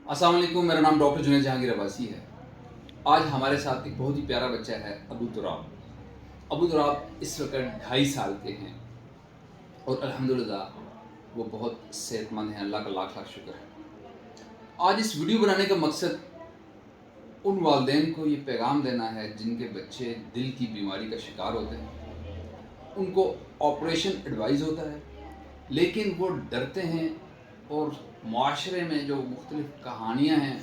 السلام علیکم، میرا نام ڈاکٹر جنید جہانگیر عباسی ہے۔ آج ہمارے ساتھ ایک بہت ہی پیارا بچہ ہے، ابو تراب۔ ابو تراب اس وقت 2.5 سال کے ہیں اور الحمدللہ وہ بہت صحت مند ہیں، اللہ کا لاکھ لاکھ شکر ہے۔ آج اس ویڈیو بنانے کا مقصد ان والدین کو یہ پیغام دینا ہے جن کے بچے دل کی بیماری کا شکار ہوتے ہیں۔ ان کو آپریشن ایڈوائز ہوتا ہے لیکن وہ ڈرتے ہیں اور معاشرے میں جو مختلف کہانیاں ہیں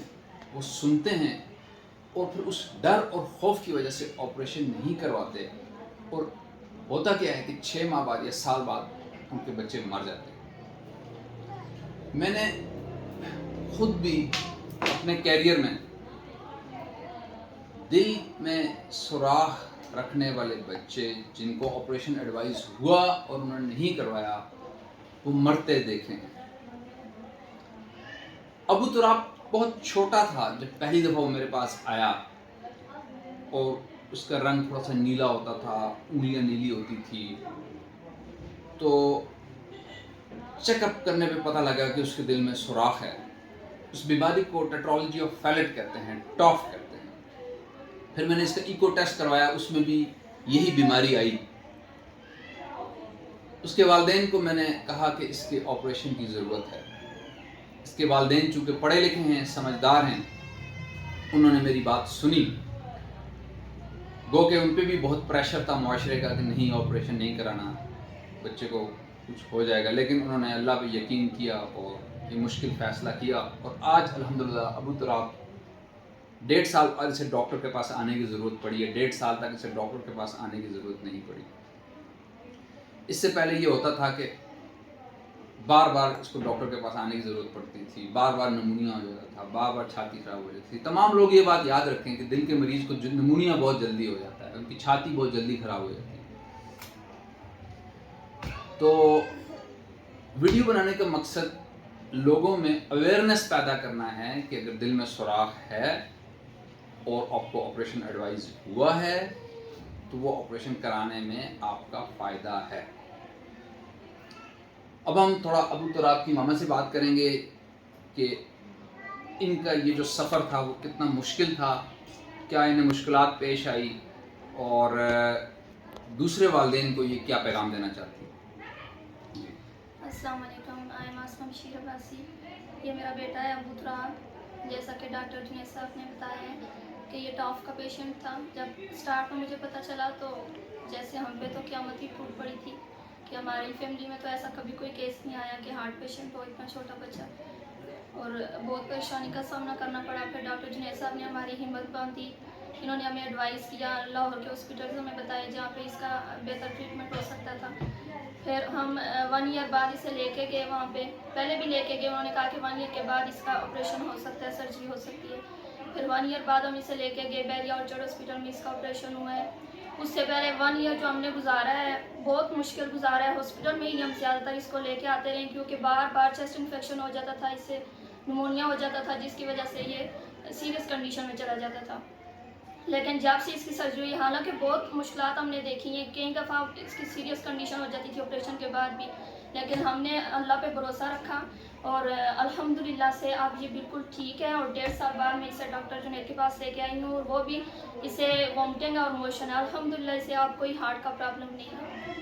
وہ سنتے ہیں اور پھر اس ڈر اور خوف کی وجہ سے آپریشن نہیں کرواتے، اور ہوتا کیا ہے کہ 6 ماہ بعد یا سال بعد ان کے بچے مر جاتے ہیں۔ میں نے خود بھی اپنے کیریئر میں دل میں سوراخ رکھنے والے بچے جن کو آپریشن ایڈوائز ہوا اور انہوں نے نہیں کروایا وہ مرتے دیکھے ہیں۔ ابو تراب بہت چھوٹا تھا جب پہلی دفعہ وہ میرے پاس آیا، اور اس کا رنگ تھوڑا سا نیلا ہوتا تھا، انگلیاں نیلی ہوتی تھی۔ تو چیک اپ کرنے پہ پتہ لگا کہ اس کے دل میں سوراخ ہے۔ اس بیماری کو ٹیٹرالوجی آف فیلٹ کہتے ہیں، ٹاف کہتے ہیں۔ پھر میں نے اس کا ایکو ٹیسٹ کروایا، اس میں بھی یہی بیماری آئی۔ اس کے والدین کو میں نے کہا کہ اس کے آپریشن کی ضرورت ہے۔ اس کے والدین چونکہ پڑھے لکھے ہیں، سمجھدار ہیں، انہوں نے میری بات سنی۔ گو کہ ان پہ بھی بہت پریشر تھا معاشرے کا کہ نہیں آپریشن نہیں کرانا، بچے کو کچھ ہو جائے گا، لیکن انہوں نے اللہ پہ یقین کیا اور یہ مشکل فیصلہ کیا، اور آج الحمدللہ ابو تراب 1.5 سال بعد اسے ڈاکٹر کے پاس آنے کی ضرورت پڑی ہے۔ 1.5 سال تک اسے ڈاکٹر کے پاس آنے کی ضرورت نہیں پڑی۔ اس سے پہلے یہ ہوتا تھا کہ بار بار اس کو ڈاکٹر کے پاس آنے کی ضرورت پڑتی تھی، بار بار نمونیا ہو جاتا تھا، بار بار چھاتی خراب ہو جاتی تھی۔ تمام لوگ یہ بات یاد رکھیں کہ دل کے مریض کو نمونیا بہت جلدی ہو جاتا ہے، ان کی چھاتی بہت جلدی خراب ہو جاتی ہے۔ تو ویڈیو بنانے کا مقصد لوگوں میں اویئرنیس پیدا کرنا ہے کہ اگر دل میں سوراخ ہے اور آپ کو آپریشن ایڈوائز ہوا ہے تو وہ آپریشن کرانے میں آپ کا فائدہ ہے۔ اب ہم تھوڑا ابو تراب کی ماما سے بات کریں گے کہ ان کا یہ جو سفر تھا وہ کتنا مشکل تھا، کیا انہیں مشکلات پیش آئی، اور دوسرے والدین کو یہ کیا پیغام دینا چاہتی ہیں۔ السلام علیکم، آئی ایم آسما بشیر عباسی۔ یہ میرا بیٹا ہے ابو تراب۔ جیسا کہ ڈاکٹر جنید صاحب نے بتایا ہے کہ یہ ٹاف کا پیشنٹ تھا۔ جب اسٹارٹ میں مجھے پتہ چلا تو جیسے ہم پہ تو قیامت ہی ٹوٹ پڑی تھی کہ ہماری فیملی میں تو ایسا کبھی کوئی کیس نہیں آیا کہ ہارٹ پیشنٹ ہو، اتنا چھوٹا بچہ، اور بہت پریشانی کا سامنا کرنا پڑا۔ پھر ڈاکٹر جنید صاحب نے ہماری ہمت باندھی، انہوں نے ہمیں ایڈوائز کیا، لاہور کے ہاسپٹلز ہمیں بتائے جہاں پہ اس کا بہتر ٹریٹمنٹ ہو سکتا تھا۔ پھر ہم 1 ایئر بعد اسے لے کے گئے وہاں پہ، پہلے بھی لے کے گئے، انہوں نے کہا کہ 1 ایئر کے بعد اس کا آپریشن ہو سکتا ہے، سرجری ہو سکتی ہے۔ پھر 1 ایئر بعد ہم اسے لے کے گئے بیریا آرچرڈ ہاسپٹل میں، اس کا آپریشن ہوا ہے۔ اس سے پہلے 1 ایئر جو ہم نے گزارا ہے بہت مشکل گزارا ہے، ہاسپٹل میں ہی ہم زیادہ تر اس کو لے کے آتے رہے کیونکہ بار بار چیسٹ انفیکشن ہو جاتا تھا، اس سے نمونیا ہو جاتا تھا جس کی وجہ سے یہ سیریس کنڈیشن میں چلا جاتا تھا۔ لیکن جب سے اس کی سرجری ہوئی، حالانکہ بہت مشکلات ہم نے دیکھی ہیں، کئی دفعہ اس کی سیریس کنڈیشن ہو جاتی تھی آپریشن کے بعد بھی، لیکن ہم نے اللہ پہ بھروسہ رکھا اور الحمدللہ سے اب یہ بالکل ٹھیک ہے۔ اور 1.5 سال بعد میں اسے ڈاکٹر جنید کے پاس لے کے آئی ہوں، اور وہ بھی اسے وامٹنگ اور موشن ہے، الحمدللہ اسے اب کوئی ہارٹ کا پرابلم نہیں ہے۔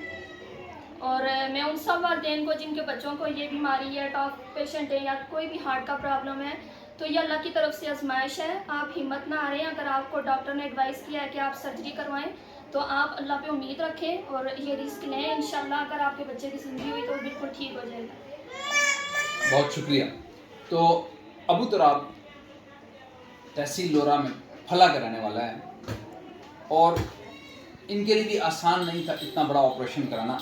اور میں ان سب والدین کو جن کے بچوں کو یہ بیماری ہے، ٹاف پیشنٹ ہے یا کوئی بھی ہارٹ کا پرابلم ہے، تو یہ اللہ کی طرف سے آزمائش ہے، آپ ہمت نہ ہاریں۔ اگر آپ کو ڈاکٹر نے ایڈوائز کیا ہے کہ آپ سرجری کروائیں تو آپ اللہ پہ امید رکھیں اور یہ رسک لیں، انشاءاللہ اگر آپ کے بچے کی زندگی ہوئی تو وہ بالکل ٹھیک ہو جائے گا۔ بہت شکریہ۔ تو ابو تراب تحصیل لورا میں پھلا کا رہنے والا ہے، اور ان کے لیے بھی آسان نہیں تھا اتنا بڑا آپریشن کرانا،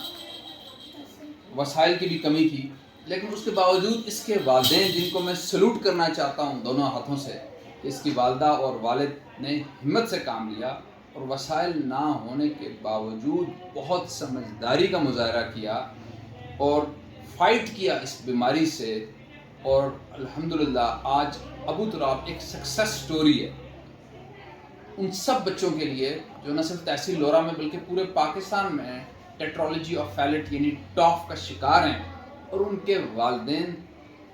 وسائل کی بھی کمی تھی، لیکن اس کے باوجود اس کے والدین جن کو میں سلوٹ کرنا چاہتا ہوں دونوں ہاتھوں سے، کہ اس کی والدہ اور والد نے ہمت سے کام لیا اور وسائل نہ ہونے کے باوجود بہت سمجھداری کا مظاہرہ کیا اور فائٹ کیا اس بیماری سے، اور الحمدللہ آج ابو تراب ایک سکسیس سٹوری ہے ان سب بچوں کے لیے جو نہ صرف تحصیل لورا میں بلکہ پورے پاکستان میں ٹیٹرالوجی آف فیلٹ یعنی ٹاف کا شکار ہیں، اور ان کے والدین